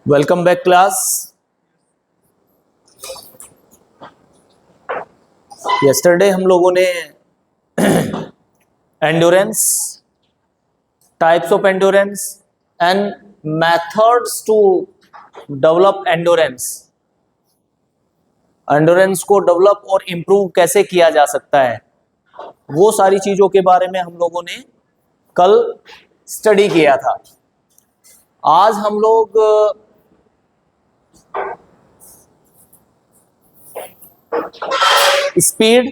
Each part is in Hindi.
Welcome back class. यस्टरडे हम लोगों ने endurance, types of endurance and methods to develop endurance, endurance को डेवलप और इम्प्रूव कैसे किया जा सकता है, वो सारी चीजों के बारे में हम लोगों ने कल स्टडी किया था। आज हम लोग speed,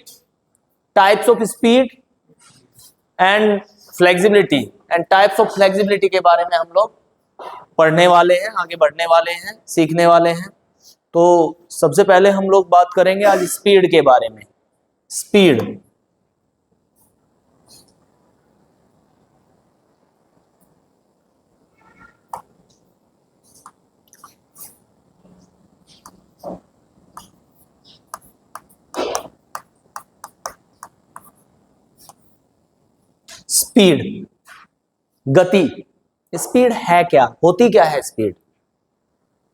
types of speed and flexibility and types of flexibility के बारे में हम लोग पढ़ने वाले हैं, आगे बढ़ने वाले हैं, सीखने वाले हैं। तो सबसे पहले हम लोग बात करेंगे आज स्पीड के बारे में। स्पीड, स्पीड, गति। स्पीड है क्या, होती क्या है स्पीड?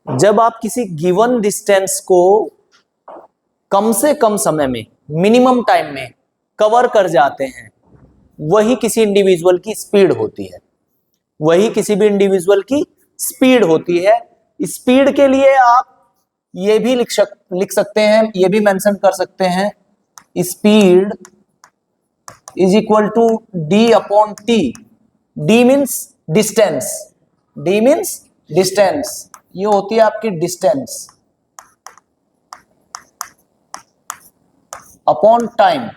जब आप किसी गिवन डिस्टेंस को कम से कम समय में, मिनिमम टाइम में कवर कर जाते हैं, वही किसी इंडिविजुअल की स्पीड होती है। वही किसी भी इंडिविजुअल की स्पीड होती है। स्पीड के लिए आप ये भी लिख सकते हैं, ये भी मेंशन कर सकते हैं, speed is equal to D upon T. D means distance, D means distance, ये होती है आपकी distance upon time,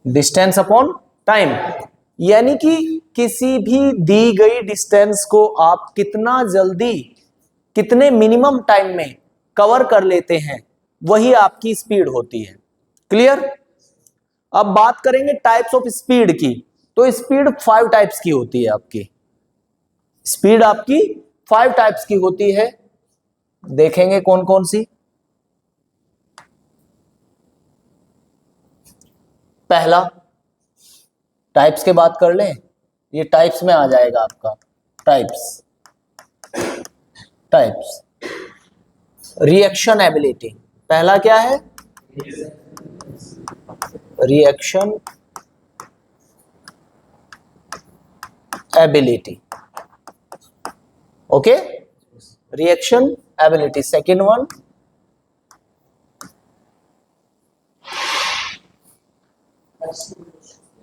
distance upon time. यानी कि किसी भी दी गई डिस्टेंस को आप कितना जल्दी, कितने मिनिमम टाइम में कवर कर लेते हैं, वही आपकी स्पीड होती है। क्लियर? अब बात करेंगे टाइप्स ऑफ स्पीड की। तो स्पीड 5 टाइप्स की होती है आपकी। स्पीड आपकी 5 टाइप्स की होती है। देखेंगे कौन कौन सी। पहला, टाइप्स के बात कर लें, ये टाइप्स में आ जाएगा आपका। Types, types, reaction ability. पहला क्या है? Reaction ability. Okay, reaction ability. Second one,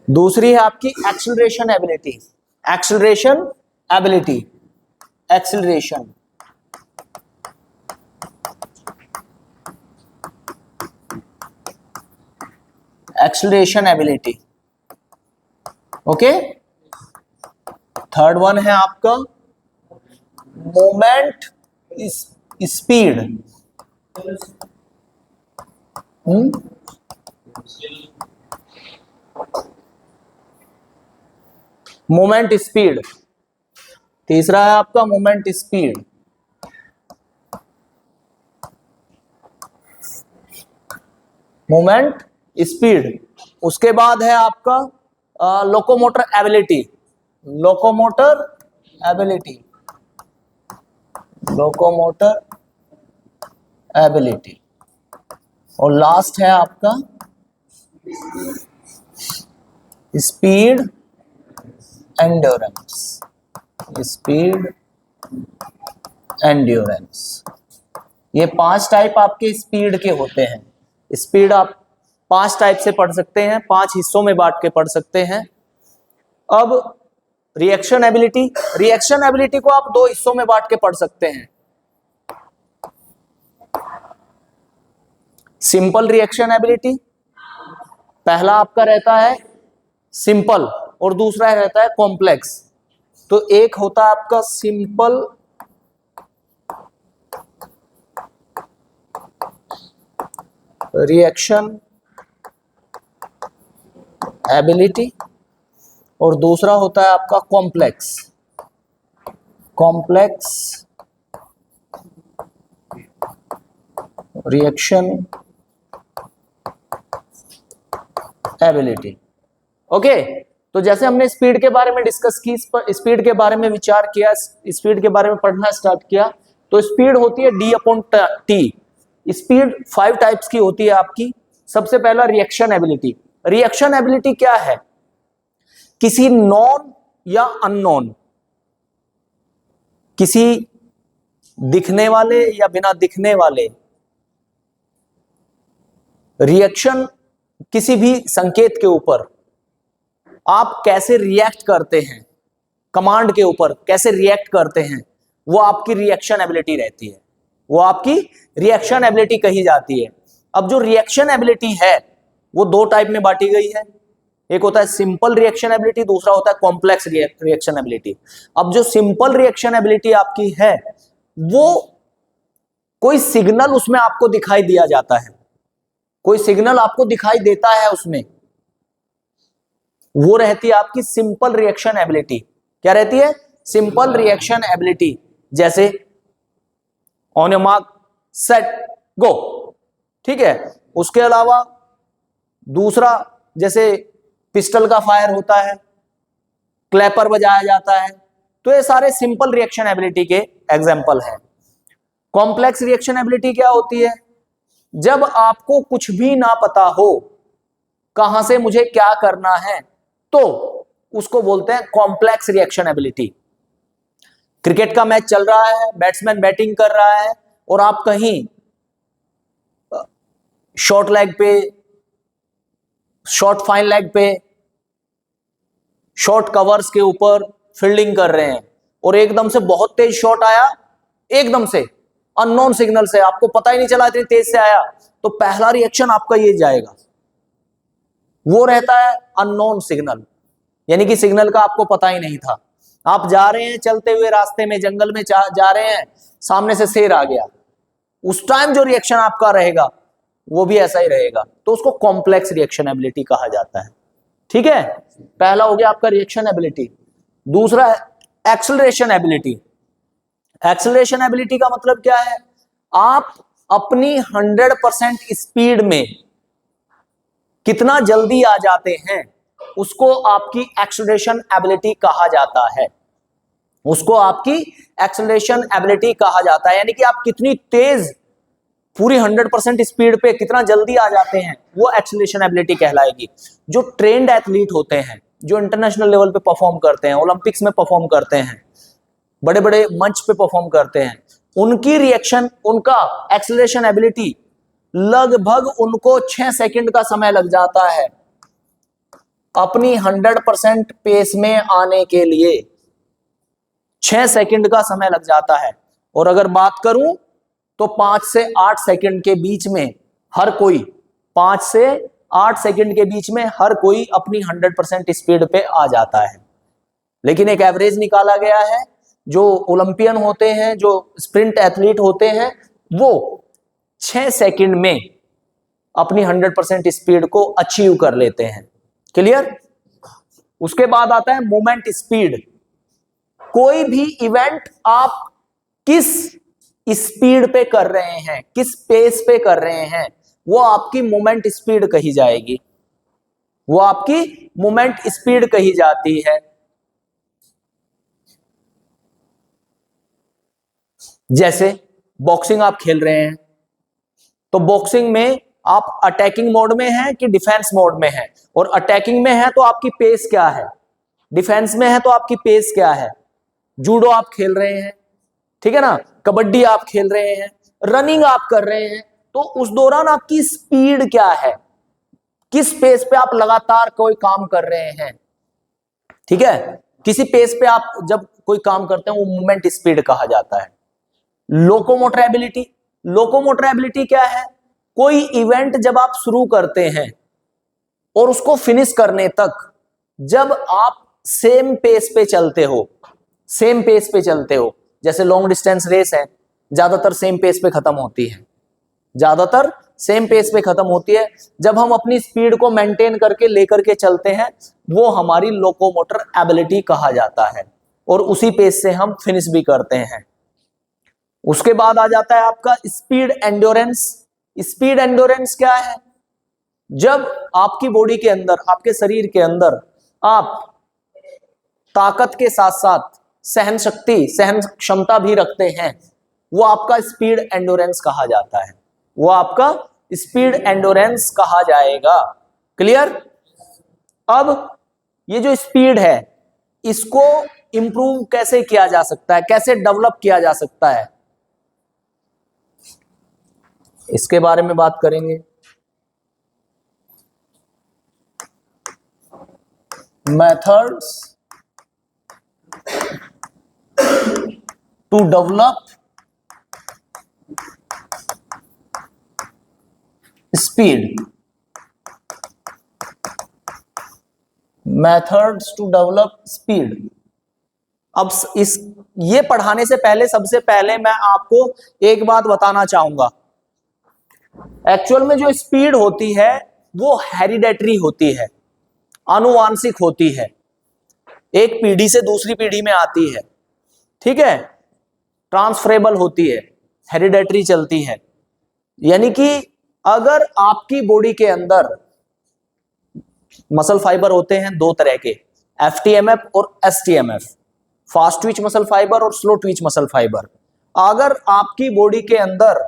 दूसरी है आपकी acceleration ability. Acceleration ability, acceleration, acceleration ability. Okay, third one है आपका मोमेंट स्पीड। Moment speed. तीसरा है आपका मोमेंट स्पीड। Moment speed. उसके बाद है आपका locomotor ability. Locomotor ability, locomotor ability. और लास्ट है आपका स्पीड एंड्योरेंस। स्पीड एंड्योरेंस, ये 5 टाइप आपके स्पीड के होते हैं। स्पीड आप 5 टाइप से पढ़ सकते हैं, 5 हिस्सों में बांट के पढ़ सकते हैं। अब रिएक्शन एबिलिटी, रिएक्शन एबिलिटी को आप 2 हिस्सों में बांट के पढ़ सकते हैं। सिंपल रिएक्शन एबिलिटी, पहला आपका रहता है सिंपल और दूसरा रहता है कॉम्प्लेक्स। तो एक होता है आपका सिंपल रिएक्शन एबिलिटी और दूसरा होता है आपका complex, complex reaction ability. Okay, तो जैसे हमने स्पीड के बारे में डिस्कस की, स्पीड के बारे में विचार किया, स्पीड के बारे में पढ़ना स्टार्ट किया, तो स्पीड होती है d/t। स्पीड 5 टाइप्स की होती है आपकी। सबसे पहला रिएक्शन एबिलिटी। रिएक्शन एबिलिटी क्या है? किसी नॉन या अननोन, किसी दिखने वाले या बिना दिखने वाले रिएक्शन, किसी भी संकेत के ऊपर आप कैसे रिएक्ट करते हैं, कमांड के ऊपर कैसे रिएक्ट करते हैं, वो आपकी रिएक्शन एबिलिटी रहती है, वो आपकी रिएक्शन एबिलिटी कही जाती है। अब जो रिएक्शन एबिलिटी है वो 2 टाइप में बांटी गई है। एक होता है सिंपल रिएक्शन एबिलिटी, दूसरा होता है कॉम्प्लेक्स रिएक्शन एबिलिटी। अब जो सिंपल रिएक्शन एबिलिटी आपकी है, वो कोई सिग्नल उसमें आपको दिखाई दिया जाता है, कोई सिग्नल आपको दिखाई देता है उसमें, वो रहती है आपकी सिंपल रिएक्शन एबिलिटी। क्या रहती है? Simple reaction ability. जैसे on your mark set go, ठीक है। उसके अलावा दूसरा, जैसे पिस्टल का फायर होता है, क्लैपर बजाया जाता है, तो ये सारे सिंपल रिएक्शन एबिलिटी के एग्जाम्पल हैं। कॉम्प्लेक्स रिएक्शन एबिलिटी क्या होती है? जब आपको कुछ भी ना पता हो कहां से मुझे क्या करना है, तो उसको बोलते हैं कॉम्प्लेक्स रिएक्शन एबिलिटी। क्रिकेट का मैच चल रहा है, बैट्समैन बैटिंग कर रहा है और आप कहीं शॉर्ट लेग पे, शॉर्ट फाइन लेग पे, शॉर्ट कवर्स के ऊपर फील्डिंग कर रहे हैं और एकदम से बहुत तेज शॉट आया, एकदम से अननोन सिग्नल से, आपको पता ही नहीं चला इतनी तेज से आया, तो पहला रिएक्शन आपका ये जाएगा, वो रहता है अननोन सिग्नल, यानी कि सिग्नल का आपको पता ही नहीं था। आप जा रहे हैं चलते हुए रास्ते में, जंगल में जा रहे हैं, सामने से शेर आ गया, उस टाइम जो रिएक्शन आपका रहेगा वो भी ऐसा ही रहेगा, तो उसको कॉम्प्लेक्स रिएक्शन एबिलिटी कहा जाता है। ठीक है, पहला हो गया आपका रिएक्शन एबिलिटी। दूसरा है एक्सेलरेशन एबिलिटी। एक्सेलरेशन एबिलिटी का मतलब क्या है? आप अपनी 100% स्पीड में कितना जल्दी आ जाते हैं, उसको आपकी एक्सेलरेशन एबिलिटी कहा जाता है, उसको आपकी एक्सेलरेशन एबिलिटी कहा जाता है। यानी कि आप कितनी तेज, पूरी 100% स्पीड पे कितना जल्दी आ जाते हैं, वो एक्सेलरेशन एबिलिटी कहलाएगी। जो ट्रेंड एथलीट होते हैं, जो इंटरनेशनल लेवल पे परफॉर्म करते हैं, ओलंपिक्स में परफॉर्म करते हैं, बड़े बड़े मंच पे परफॉर्म करते हैं, उनकी रिएक्शन, उनका एक्सेलरेशन एबिलिटी लगभग उनको 6 सेकंड का समय लग जाता है अपनी 100% पेस में आने के लिए। 6 सेकंड का समय लग जाता है। और अगर बात करूं तो 5 से 8 सेकंड के बीच में हर कोई, 5 से 8 सेकंड के बीच में हर कोई अपनी 100% स्पीड पे आ जाता है। लेकिन एक एवरेज निकाला गया है, जो ओलंपियन होते हैं, जो स्प्रिंट एथलीट होते हैं, वो 6 सेकंड में अपनी 100% स्पीड को अचीव कर लेते हैं। क्लियर? उसके बाद आता है मोमेंट स्पीड। कोई भी इवेंट आप किस स्पीड पे कर रहे हैं, किस पेस पे कर रहे हैं, वो आपकी मोमेंट स्पीड कही जाएगी, वो आपकी मोमेंट स्पीड कही जाती है। जैसे बॉक्सिंग आप खेल रहे हैं, तो बॉक्सिंग में आप अटैकिंग मोड में हैं कि डिफेंस मोड में हैं, और अटैकिंग में है तो आपकी पेस क्या है, डिफेंस में है तो आपकी पेस क्या है। जूडो आप खेल रहे हैं, ठीक है ना, कबड्डी आप खेल रहे हैं, रनिंग आप कर रहे हैं, तो उस दौरान आपकी स्पीड क्या है, किस पेस पे आप लगातार कोई काम कर रहे हैं। ठीक है, किसी पेस पे आप जब कोई काम करते हैं, वो मूवमेंट स्पीड कहा जाता है। Locomotor ability. लोकोमोटर एबिलिटी क्या है? कोई इवेंट जब आप शुरू करते हैं और उसको फिनिश करने तक जब आप सेम पेस पे चलते हो, सेम पेस पे चलते हो, जैसे लॉन्ग डिस्टेंस रेस है, ज्यादातर सेम पेस पे खत्म होती है, ज्यादातर सेम पेस पे खत्म होती है। जब हम अपनी स्पीड को मेंटेन करके लेकर के चलते हैं, वो हमारी लोकोमोटर एबिलिटी कहा जाता है, और उसी पेस से हम फिनिश भी करते हैं। उसके बाद आ जाता है आपका स्पीड एंड्योरेंस। स्पीड एंड्योरेंस क्या है? जब आपकी बॉडी के अंदर, आपके शरीर के अंदर आप ताकत के साथ साथ सहन शक्ति, सहन क्षमता भी रखते हैं, वो आपका स्पीड एंडोरेंस कहा जाता है, वो आपका स्पीड एंडोरेंस कहा जाएगा। क्लियर? अब ये जो स्पीड है इसको इंप्रूव कैसे किया जा सकता है, कैसे डेवलप किया जा सकता है, इसके बारे में बात करेंगे। Methods to develop speed, methods to develop speed. अब इस ये पढ़ाने से पहले सबसे पहले मैं आपको एक बात बताना चाहूंगा। एक्चुअल में जो स्पीड होती है वो हेरिडेटरी होती है, आनुवांशिक होती है, एक पीढ़ी से दूसरी पीढ़ी में आती है, ठीक है, ट्रांसफरेबल होती है, हेरिडेटरी चलती है। यानी कि अगर आपकी बॉडी के अंदर मसल फाइबर होते हैं दो तरह के, एफटीएमएफ और एसटीएमएफ, फास्ट ट्विच मसल फाइबर और स्लो ट्विच मसल फाइबर। अगर आपकी बॉडी के अंदर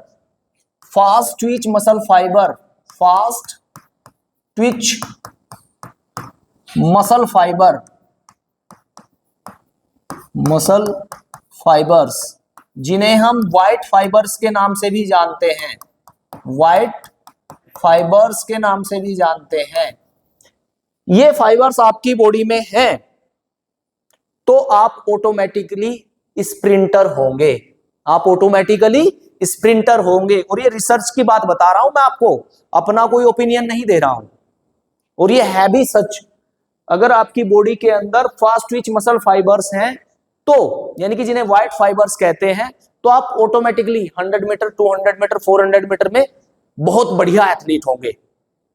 fast Twitch muscle fibre, fast Twitch muscle fibre, muscle fibres जिन्हें हम व्हाइट फाइबर्स के नाम से भी जानते हैं, व्हाइट फाइबर्स के नाम से भी जानते हैं, ये फाइबर्स आपकी बॉडी में हैं तो आप ऑटोमेटिकली स्प्रिंटर होंगे, आप ऑटोमेटिकली स्प्रिंटर होंगे। और ये रिसर्च की बात बता रहा हूं मैं आपको, अपना कोई ओपिनियन नहीं दे रहा हूं, और ये है भी सच। अगर आपकी बॉडी के अंदर फास्ट ट्विच मसल फाइबर्स हैं तो, यानी कि जिन्हें व्हाइट फाइबर्स कहते हैं, तो आप ऑटोमेटिकली 100 मीटर, 200 मीटर, 400 मीटर में बहुत बढ़िया एथलीट होंगे।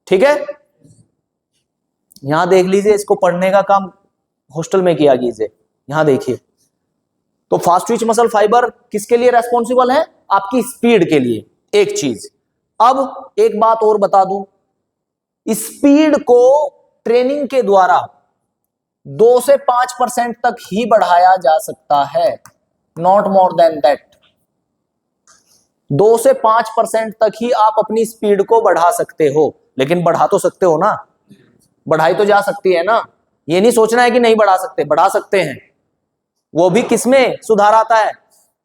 ठीक है, यहां देख लीजिए, इसको पढ़ने का काम हॉस्टल में किया कीजिए। यहां देखिए, तो फास्ट ट्विच मसल फाइबर किसके लिए रेस्पॉन्सिबल है? आपकी स्पीड के लिए। एक चीज, अब एक बात और बता दूं, स्पीड को ट्रेनिंग के द्वारा 2 से 5% तक ही बढ़ाया जा सकता है, नॉट मोर देन दैट। 2 से 5% तक ही आप अपनी स्पीड को बढ़ा सकते हो, लेकिन बढ़ा तो सकते हो ना, बढ़ाई तो जा सकती है ना। ये नहीं सोचना है कि नहीं बढ़ा सकते, बढ़ा सकते हैं। वो भी किसमें सुधार आता है?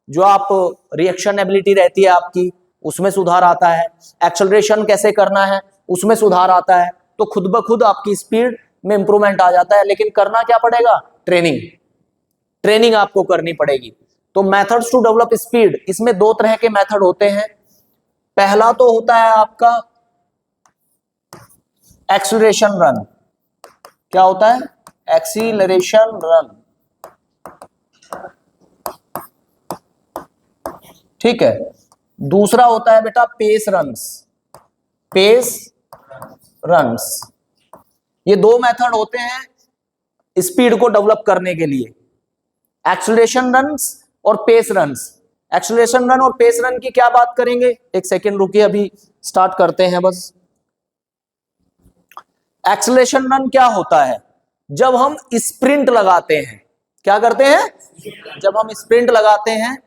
जो आप रिएक्शन एबिलिटी रहती है आपकी, उसमें सुधार आता है। एक्सेलरेशन कैसे करना है, उसमें सुधार आता है। तो खुद ब खुद आपकी स्पीड में इंप्रूवमेंट आ जाता है, लेकिन करना क्या पड़ेगा? ट्रेनिंग, ट्रेनिंग आपको करनी पड़ेगी। तो मेथड्स टू डेवलप स्पीड, इसमें 2 तरह के मेथड होते हैं। पहला तो होता है आपका एक्सीलरेशन रन। क्या होता है? Acceleration run. ठीक है। दूसरा होता है बेटा पेस रन्स, पेस रन्स। ये 2 मेथड होते हैं स्पीड को डेवलप करने के लिए, एक्सीलरेशन रन्स और पेस रन्स। एक्सीलरेशन रन और पेस रन की क्या बात करेंगे, एक सेकेंड रुकिए, अभी स्टार्ट करते हैं बस। एक्सीलरेशन रन क्या होता है? जब हम स्प्रिंट लगाते हैं, क्या करते हैं? जब हम स्प्रिंट लगाते हैं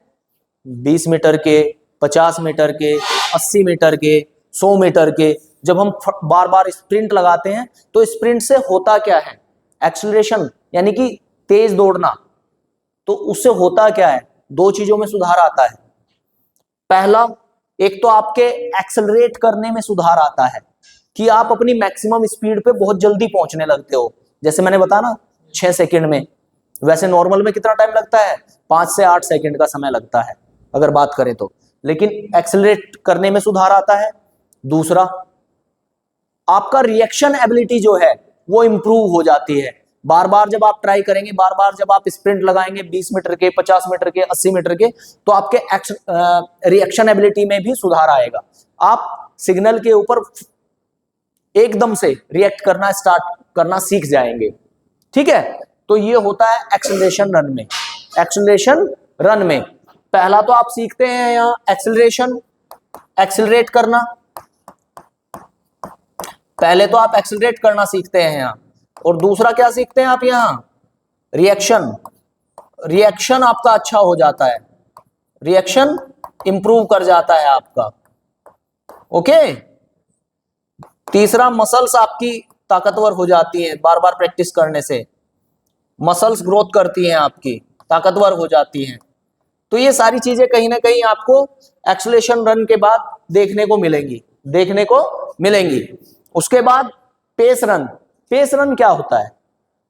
20 मीटर के, 50 मीटर के, 80 मीटर के, 100 मीटर के, जब हम बार बार स्प्रिंट लगाते हैं तो स्प्रिंट से होता क्या है? एक्सीलरेशन, यानी कि तेज दौड़ना। तो उससे होता क्या है? 2 चीजों में सुधार आता है। पहला, एक तो आपके एक्सेलरेट करने में सुधार आता है कि आप अपनी मैक्सिमम स्पीड पे बहुत जल्दी पहुंचने लगते हो। जैसे मैंने बताया ना 6 सेकंड में, वैसे नॉर्मल में कितना टाइम लगता है? 5 से 8 सेकंड का समय लगता है अगर बात करें तो, लेकिन एक्सेलरेट करने में सुधार आता है। दूसरा, आपका रिएक्शन एबिलिटी जो है वो इंप्रूव हो जाती है। बार बार जब आप ट्राई करेंगे, बार बार जब आप स्प्रिंट लगाएंगे 20 मीटर के, 50 मीटर के, 80 मीटर के, तो आपके रिएक्शन एबिलिटी में भी सुधार आएगा। आप सिग्नल के ऊपर एकदम से रिएक्ट करना स्टार्ट करना सीख जाएंगे। ठीक है, तो ये होता है एक्सेलरेशन रन में। एक्सेलरेशन रन में पहला तो आप सीखते हैं यहां एक्सेलरेशन, एक्सेलरेट करना। पहले तो आप एक्सेलरेट करना सीखते हैं यहां, और दूसरा क्या सीखते हैं आप यहां? रिएक्शन, रिएक्शन आपका अच्छा हो जाता है, रिएक्शन इंप्रूव कर जाता है आपका। ओके। तीसरा, मसल्स आपकी ताकतवर हो जाती हैं बार बार प्रैक्टिस करने से, मसल्स ग्रोथ करती हैं आपकी, ताकतवर हो जाती हैं। तो ये सारी चीजें कहीं ना कहीं आपको एक्सेलरेशन रन के बाद देखने को मिलेंगी, देखने को मिलेंगी। उसके बाद पेस रन। पेस रन क्या होता है?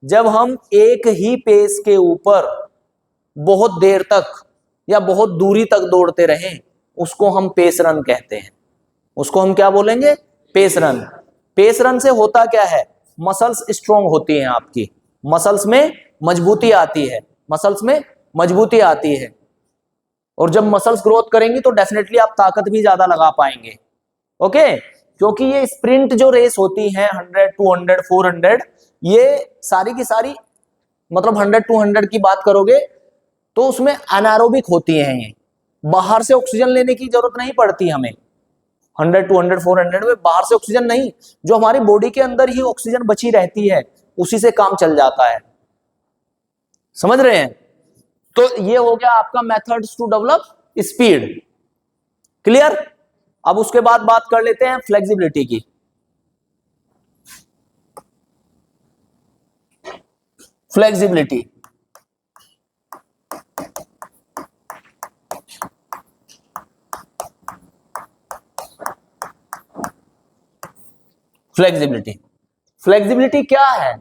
जब हम एक ही पेस के ऊपर बहुत देर तक या बहुत दूरी तक दौड़ते रहें, उसको हम पेस रन कहते हैं। उसको हम क्या बोलेंगे? Pace run. पेस रन से होता क्या है? मसल्स स्ट्रोंग होती हैं आपकी, मसल्स में मजबूती आती है, मसल्स में मजबूती आती है। और जब मसल्स ग्रोथ करेंगी तो डेफिनेटली आप ताकत भी ज्यादा लगा पाएंगे। ओके। क्योंकि ये स्प्रिंट जो रेस होती है 100, 200, 400, ये सारी की सारी, मतलब 100, 200 की बात करोगे तो उसमें एनारोबिक होती हैं। ये बाहर से ऑक्सीजन लेने की जरूरत नहीं पड़ती हमें। 100, 200, 400 में बाहर से ऑक्सीजन नहीं, जो हमारी बॉडी के अंदर ही ऑक्सीजन बची रहती है उसी से काम चल जाता है। समझ रहे हैं? तो ये हो गया आपका methods to develop speed. Clear? अब उसके बाद बात कर लेते हैं फ्लेक्सिबिलिटी की। फ्लेक्सिबिलिटी, फ्लेक्सिबिलिटी, फ्लेक्सिबिलिटी क्या है?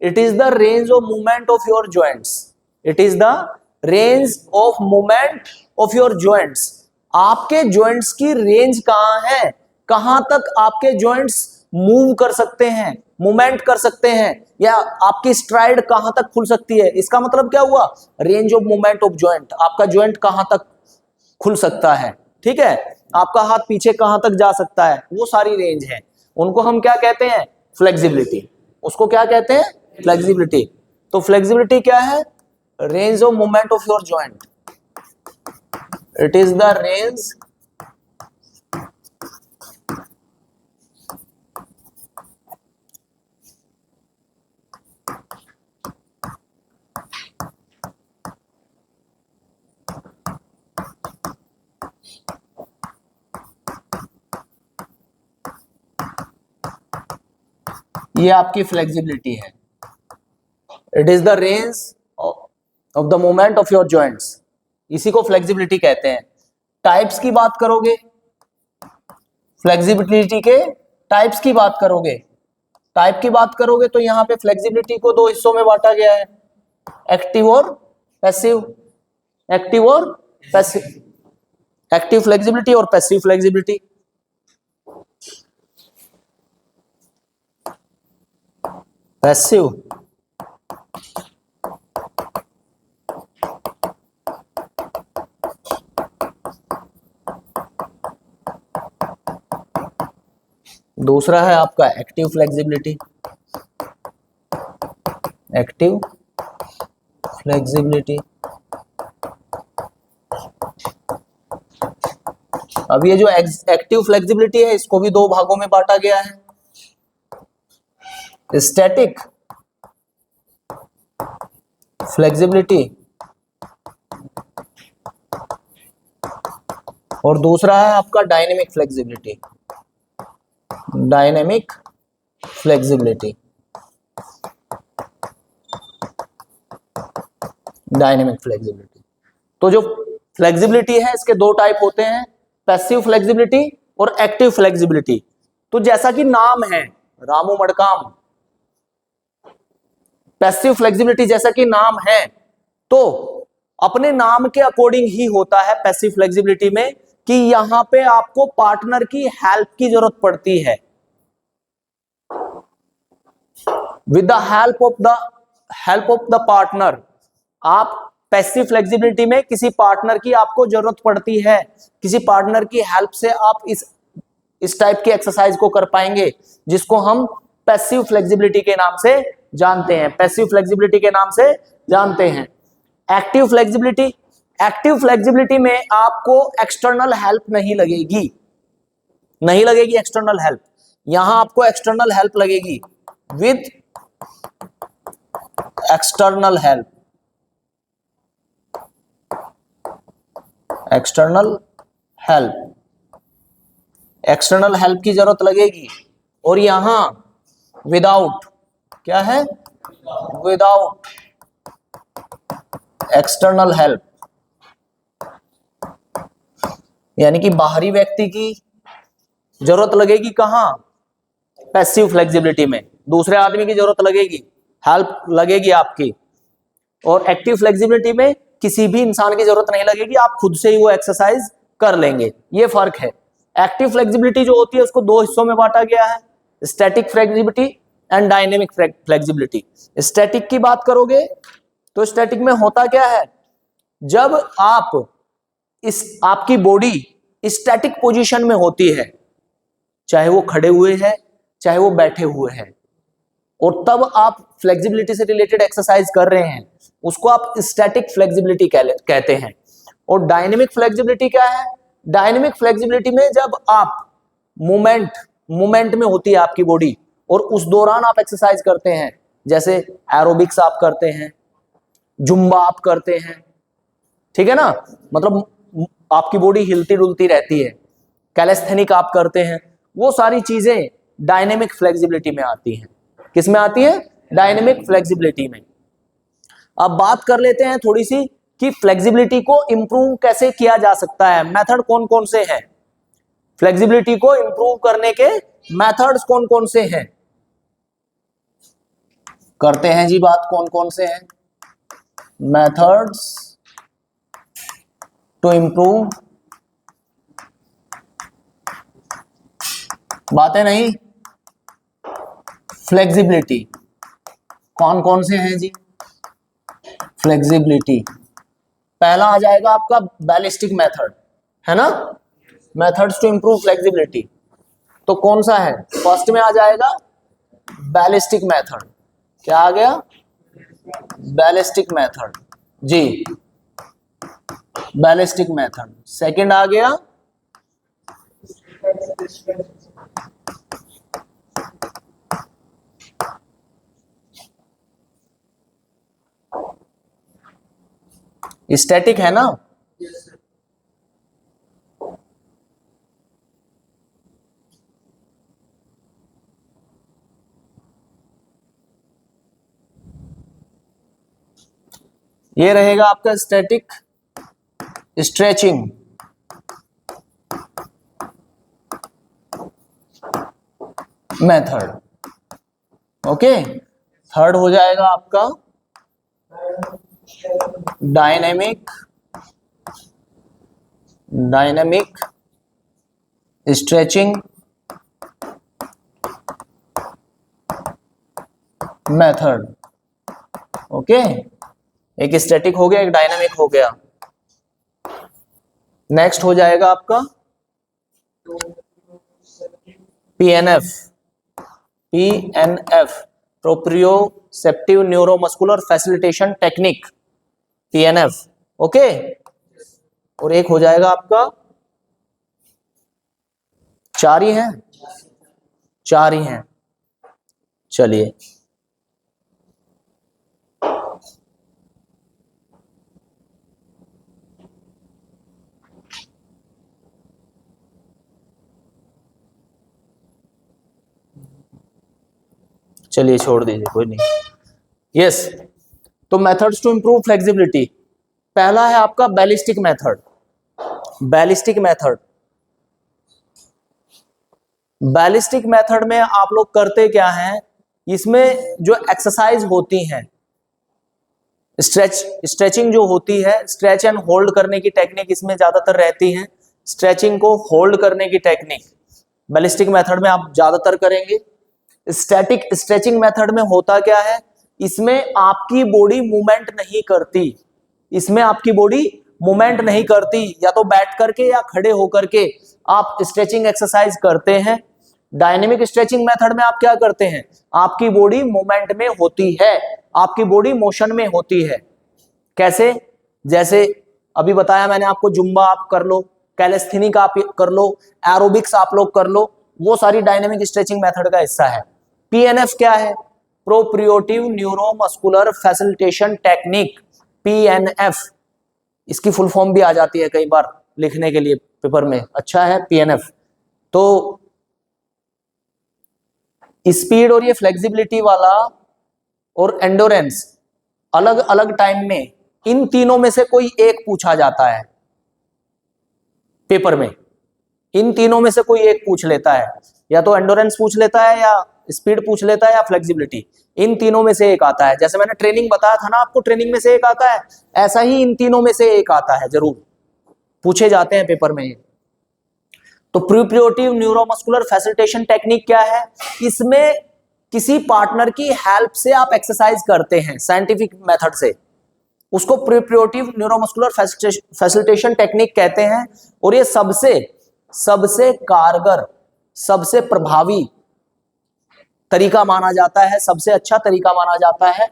It is the range of movement of your joints. It is the range of movement of your joints. आपके जॉइंट्स की रेंज कहां है, कहां तक आपके जॉइंट्स मूव कर सकते हैं, मूवमेंट कर सकते हैं, या आपकी स्ट्राइड कहां तक खुल सकती है। इसका मतलब क्या हुआ? Range of movement of joint, आपका जॉइंट कहां तक खुल सकता है, ठीक है, आपका हाथ पीछे कहां तक जा सकता है, वो सारी रेंज है। उनको हम क्या कहते हैं? फ्लेक्सिबिलिटी। उसको क्या कहते हैं? फ्लेक्सिबिलिटी। तो फ्लेक्सिबिलिटी क्या है? Range of movement of your joint. It is the range ये आपकी फ्लेक्सिबिलिटी है। It is the range of the movement of your joints, इसी को फ्लेक्सिबिलिटी कहते हैं। टाइप्स की बात करोगे, फ्लेक्सिबिलिटी के टाइप्स की बात करोगे, टाइप की बात करोगे तो यहां पे फ्लेक्सिबिलिटी को दो हिस्सों में बांटा गया है, एक्टिव और पैसिव। एक्टिव और पैसिव, एक्टिव फ्लेक्सिबिलिटी और पैसिव फ्लेक्सिबिलिटी। पैसिव, दूसरा है आपका एक्टिव फ्लेक्सिबिलिटी। Active flexibility. अब ये जो एक्टिव फ्लेक्सिबिलिटी है इसको भी दो भागों में बांटा गया है, स्टैटिक फ्लेक्सिबिलिटी और दूसरा है आपका dynamic flexibility. Dynamic flexibility, dynamic flexibility. तो जो फ्लेक्सिबिलिटी है इसके दो टाइप होते हैं, पैसिव फ्लेक्सिबिलिटी और एक्टिव फ्लेक्सिबिलिटी। तो जैसा कि नाम है रामू मडकाम, पैसिव फ्लेक्सिबिलिटी जैसा कि नाम है, तो अपने नाम के अकॉर्डिंग ही होता है पैसिव फ्लेक्सिबिलिटी में कि यहां पे आपको पार्टनर की हेल्प की जरूरत पड़ती है। With the help of the partner, आप पैसिव फ्लेक्सिबिलिटी में किसी पार्टनर की आपको जरूरत पड़ती है, किसी पार्टनर की हेल्प से आप इस टाइप की एक्सरसाइज को कर पाएंगे, जिसको हम पैसिव फ्लेक्सिबिलिटी के नाम से जानते हैं, पैसिव फ्लेक्सिबिलिटी के नाम से जानते हैं। एक्टिव फ्लेक्सिबिलिटी, एक्टिव फ्लेक्सिबिलिटी में आपको एक्सटर्नल हेल्प नहीं लगेगी, नहीं लगेगी एक्सटर्नल हेल्प। यहां आपको एक्सटर्नल हेल्प लगेगी with external help, external help, external help की जरूरत लगेगी। और यहां विदाउट, क्या है, विदाउट एक्सटर्नल हेल्प, यानी कि बाहरी व्यक्ति की जरूरत लगेगी कहां, पैसिव फ्लेक्सिबिलिटी में दूसरे आदमी की जरूरत लगेगी, हेल्प लगेगी आपकी। और एक्टिव फ्लेक्सिबिलिटी में किसी भी इंसान की जरूरत नहीं लगेगी, आप खुद से ही वो एक्सरसाइज कर लेंगे, ये फर्क है। एक्टिव फ्लेक्सिबिलिटी जो होती है उसको दो हिस्सों में बांटा गया है, static flexibility and dynamic flexibility. Static की बात करोगे तो स्टैटिक में होता क्या है, जब आप आपकी बॉडी स्टैटिक पोजीशन में होती है, चाहे वो खड़े हुए हैं चाहे वो बैठे हुए हैं, और तब आप फ्लेक्सिबिलिटी से रिलेटेड एक्सरसाइज कर रहे हैं, उसको आप स्टैटिक फ्लेक्सिबिलिटी कहते हैं। और डायनेमिक फ्लेक्सिबिलिटी क्या है, डायनेमिक फ्लेक्सिबिलिटी में जब आप मूवमेंट में होती है आपकी बॉडी और उस दौरान आप एक्सरसाइज करते हैं, जैसे एरोबिक्स आप करते हैं, जुम्बा आप करते हैं, ठीक है ना, मतलब आपकी बॉडी हिलती डुलती रहती है, कैलेस्थेनिक आप करते हैं, वो सारी चीजें डायनेमिक फ्लेक्सिबिलिटी में आती हैं। किस में आती है, डायनेमिक फ्लेक्सिबिलिटी में। अब बात कर लेते हैं थोड़ी सी कि फ्लेक्सिबिलिटी को इंप्रूव कैसे किया जा सकता है, मेथड कौन कौन से हैं, फ्लेक्सिबिलिटी को इंप्रूव करने के मेथड्स कौन कौन से हैं, करते हैं जी बात, कौन कौन से हैं मेथड्स टू इंप्रूव, बातें नहीं, फ्लेक्सिबिलिटी कौन कौन से हैं जी, फ्लेक्सिबिलिटी पहला आ जाएगा आपका बैलिस्टिक मेथड, है ना, मेथड्स टू इंप्रूव फ्लेक्सिबिलिटी। तो कौन सा है, फर्स्ट में आ जाएगा बैलिस्टिक मेथड, क्या आ गया, बैलिस्टिक मेथड जी, बैलिस्टिक मेथड। सेकंड आ गया स्टैटिक, है ना, ये रहेगा आपका static stretching, method, okay. Third हो जाएगा आपका डायनेमिक स्ट्रेचिंग मेथड, ओके। एक स्टैटिक हो गया, एक डायनामिक हो गया। नेक्स्ट हो जाएगा आपका PNF, proprioceptive neuromuscular facilitation technique, PNF, okay. और एक हो जाएगा आपका, चार ही हैं, चार ही हैं, चलिए चलिए छोड़ दीजिए, कोई नहीं। यस, तो मेथड्स टू इंप्रूव फ्लेक्सिबिलिटी, पहला है आपका ballistic method. Ballistic method, ballistic method में आप लोग करते क्या हैं, इसमें जो एक्सरसाइज होती हैं, स्ट्रेचिंग जो होती है, स्ट्रेच एंड होल्ड करने की टेक्निक इसमें ज्यादातर रहती है, स्ट्रेचिंग को होल्ड करने की टेक्निक बैलिस्टिक मेथड में आप ज्यादातर करेंगे। स्टैटिक स्ट्रेचिंग मेथड में होता क्या है, इसमें आपकी बॉडी मूवमेंट नहीं करती, इसमें आपकी बॉडी मूवमेंट नहीं करती, या तो बैठ करके या खड़े होकर के आप स्ट्रेचिंग एक्सरसाइज करते हैं। डायनेमिक स्ट्रेचिंग मेथड में आप क्या करते हैं, आपकी बॉडी मूवमेंट में होती है, आपकी बॉडी मोशन में होती है। कैसे, जैसे अभी बताया मैंने आपको, जुम्बा आप कर लो, कैलेस्थेनिक आप कर लो, एरोबिक्स आप लोग कर लो, वो सारी डायनेमिक स्ट्रेचिंग मेथड का हिस्सा है। पीएनएफ क्या है, प्रोप्रियोटिव न्यूरोमस्कुलर फैसिलिटेशन टेक्निक, PNF। इसकी फुल फॉर्म भी आ जाती है कई बार लिखने के लिए पेपर में, अच्छा है PNF। तो स्पीड और ये फ्लेक्सिबिलिटी वाला और एंडोरेंस अलग अलग टाइम में, इन तीनों में से कोई एक पूछा जाता है पेपर में। इन तीनों में से कोई एक पूछ लेता है, या तो एंडोरेंस पूछ लेता है, या स्पीड पूछ लेता है, या फ्लेक्सिबिलिटी। इन तीनों में से एक आता है। जैसे मैंने ट्रेनिंग बताया था ना आपको, ट्रेनिंग में से एक आता है, ऐसा ही इन तीनों में से एक आता है, जरूर पूछे जाते हैं पेपर में। तो प्रोप्रियोटिव न्यूरोमस्कुलर फैसिलिटेशन टेक्निक क्या है? इसमें किसी पार्टनर की हेल्प से आप एक्सरसाइज करते हैं साइंटिफिक मेथड से, उसको प्रोप्रियोटिव न्यूरोमस्कुलर फैसिलिटेशन टेक्निक कहते हैं। और ये सबसे कारगर, सबसे प्रभावी तरीका माना जाता है, सबसे अच्छा तरीका माना जाता है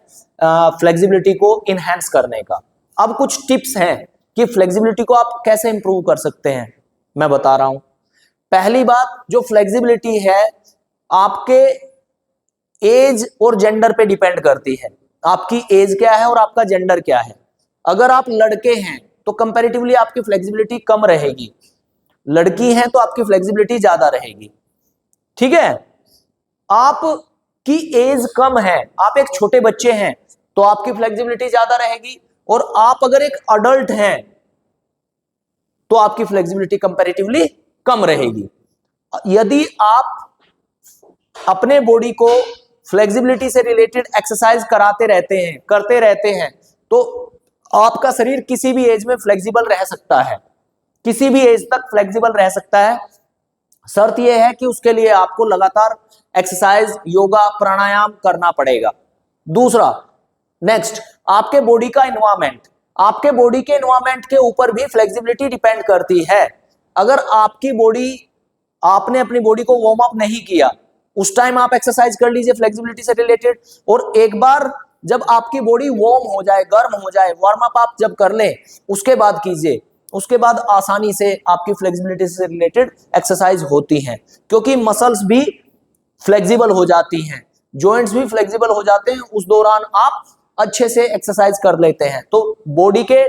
फ्लेक्सिबिलिटी को इनहेंस करने का। अब कुछ टिप्स हैं कि फ्लेक्सिबिलिटी को आप कैसे इंप्रूव कर सकते हैं, मैं बता रहा हूं। पहली बात, जो फ्लेक्सिबिलिटी है आपके एज और जेंडर पे डिपेंड करती है। आपकी एज क्या है और आपका जेंडर क्या है। अगर आप लड़के हैं तो कंपैरेटिवली आपकी फ्लेक्सिबिलिटी कम रहेगी, लड़की हैं तो आपकी फ्लेक्सिबिलिटी ज्यादा रहेगी, ठीक है। आपकी एज कम है, आप एक छोटे बच्चे हैं तो आपकी फ्लेक्सिबिलिटी ज्यादा रहेगी, और आप अगर एक अडल्ट हैं तो आपकी फ्लेक्सिबिलिटी कंपैरेटिवली कम रहेगी। यदि आप अपने बॉडी को फ्लेक्सिबिलिटी से रिलेटेड एक्सरसाइज करते रहते हैं तो आपका शरीर किसी भी एज में फ्लेक्सिबल रह सकता है, किसी भी एज तक फ्लेक्सिबल रह सकता है। शर्त यह है कि उसके लिए आपको लगातार एक्सरसाइज, योगा, प्राणायाम करना पड़ेगा। दूसरा, नेक्स्ट, आपके बॉडी का एनवायरमेंट, आपके बॉडी के एनवायरमेंट के ऊपर भी फ्लेक्सिबिलिटी डिपेंड करती है। अगर आपने अपनी बॉडी को वार्म अप नहीं किया, उस टाइम आप एक्सरसाइज कर लीजिए फ्लेक्सिबिलिटी से रिलेटेड, और एक बार जब आपकी बॉडी वार्म हो जाए, गर्म हो जाए, वार्म अप आप जब कर लें उसके बाद कीजिए, उसके बाद आसानी से आपकी फ्लेक्सिबिलिटी से रिलेटेड एक्सरसाइज होती हैं, क्योंकि मसल्स भी फ्लेक्सिबल हो जाती हैं, जॉइंट्स भी फ्लेक्सिबल हो जाते हैं, उस दौरान आप अच्छे से एक्सरसाइज कर लेते हैं। तो बॉडी के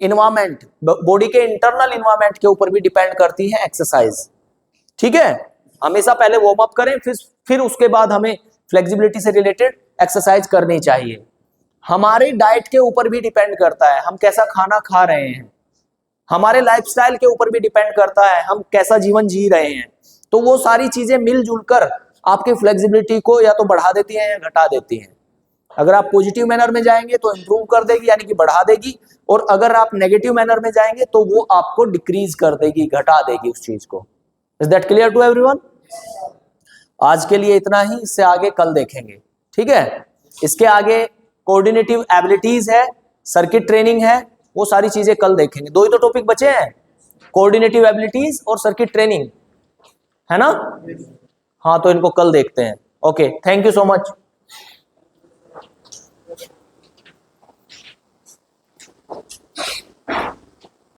एनवायरमेंट, बॉडी के इंटरनल एनवायरमेंट के ऊपर भी डिपेंड करती है एक्सरसाइज, ठीक है। हमेशा पहले वार्म अप करें, फिर उसके बाद हमें फ्लेक्सिबिलिटी से रिलेटेड एक्सरसाइज करनी चाहिए। हमारी डाइट के ऊपर भी डिपेंड करता है, हम कैसा खाना खा रहे हैं, हमारे लाइफस्टाइल के ऊपर भी डिपेंड करता है, हम कैसा जीवन जी रहे हैं। तो वो सारी चीजें मिलजुल कर आपकी फ्लेक्सिबिलिटी को या तो बढ़ा देती हैं या घटा देती हैं। अगर आप पॉजिटिव मैनर में जाएंगे तो इंप्रूव कर देगी, यानी कि बढ़ा देगी, और अगर आप नेगेटिव मैनर में जाएंगे तो वो आपको डिक्रीज कर देगी, घटा देगी उस चीज को। Is that clear to everyone? आज के लिए इतना ही, इससे आगे कल देखेंगे, ठीक है। इसके आगे कोऑर्डिनेटिव एबिलिटीज है, सर्किट ट्रेनिंग है, वो सारी चीजें कल देखेंगे। दो ही तो टॉपिक बचे हैं, कोऑर्डिनेटिव एबिलिटीज और सर्किट ट्रेनिंग, है ना? हाँ, तो इनको कल देखते हैं। Okay, thank you so much.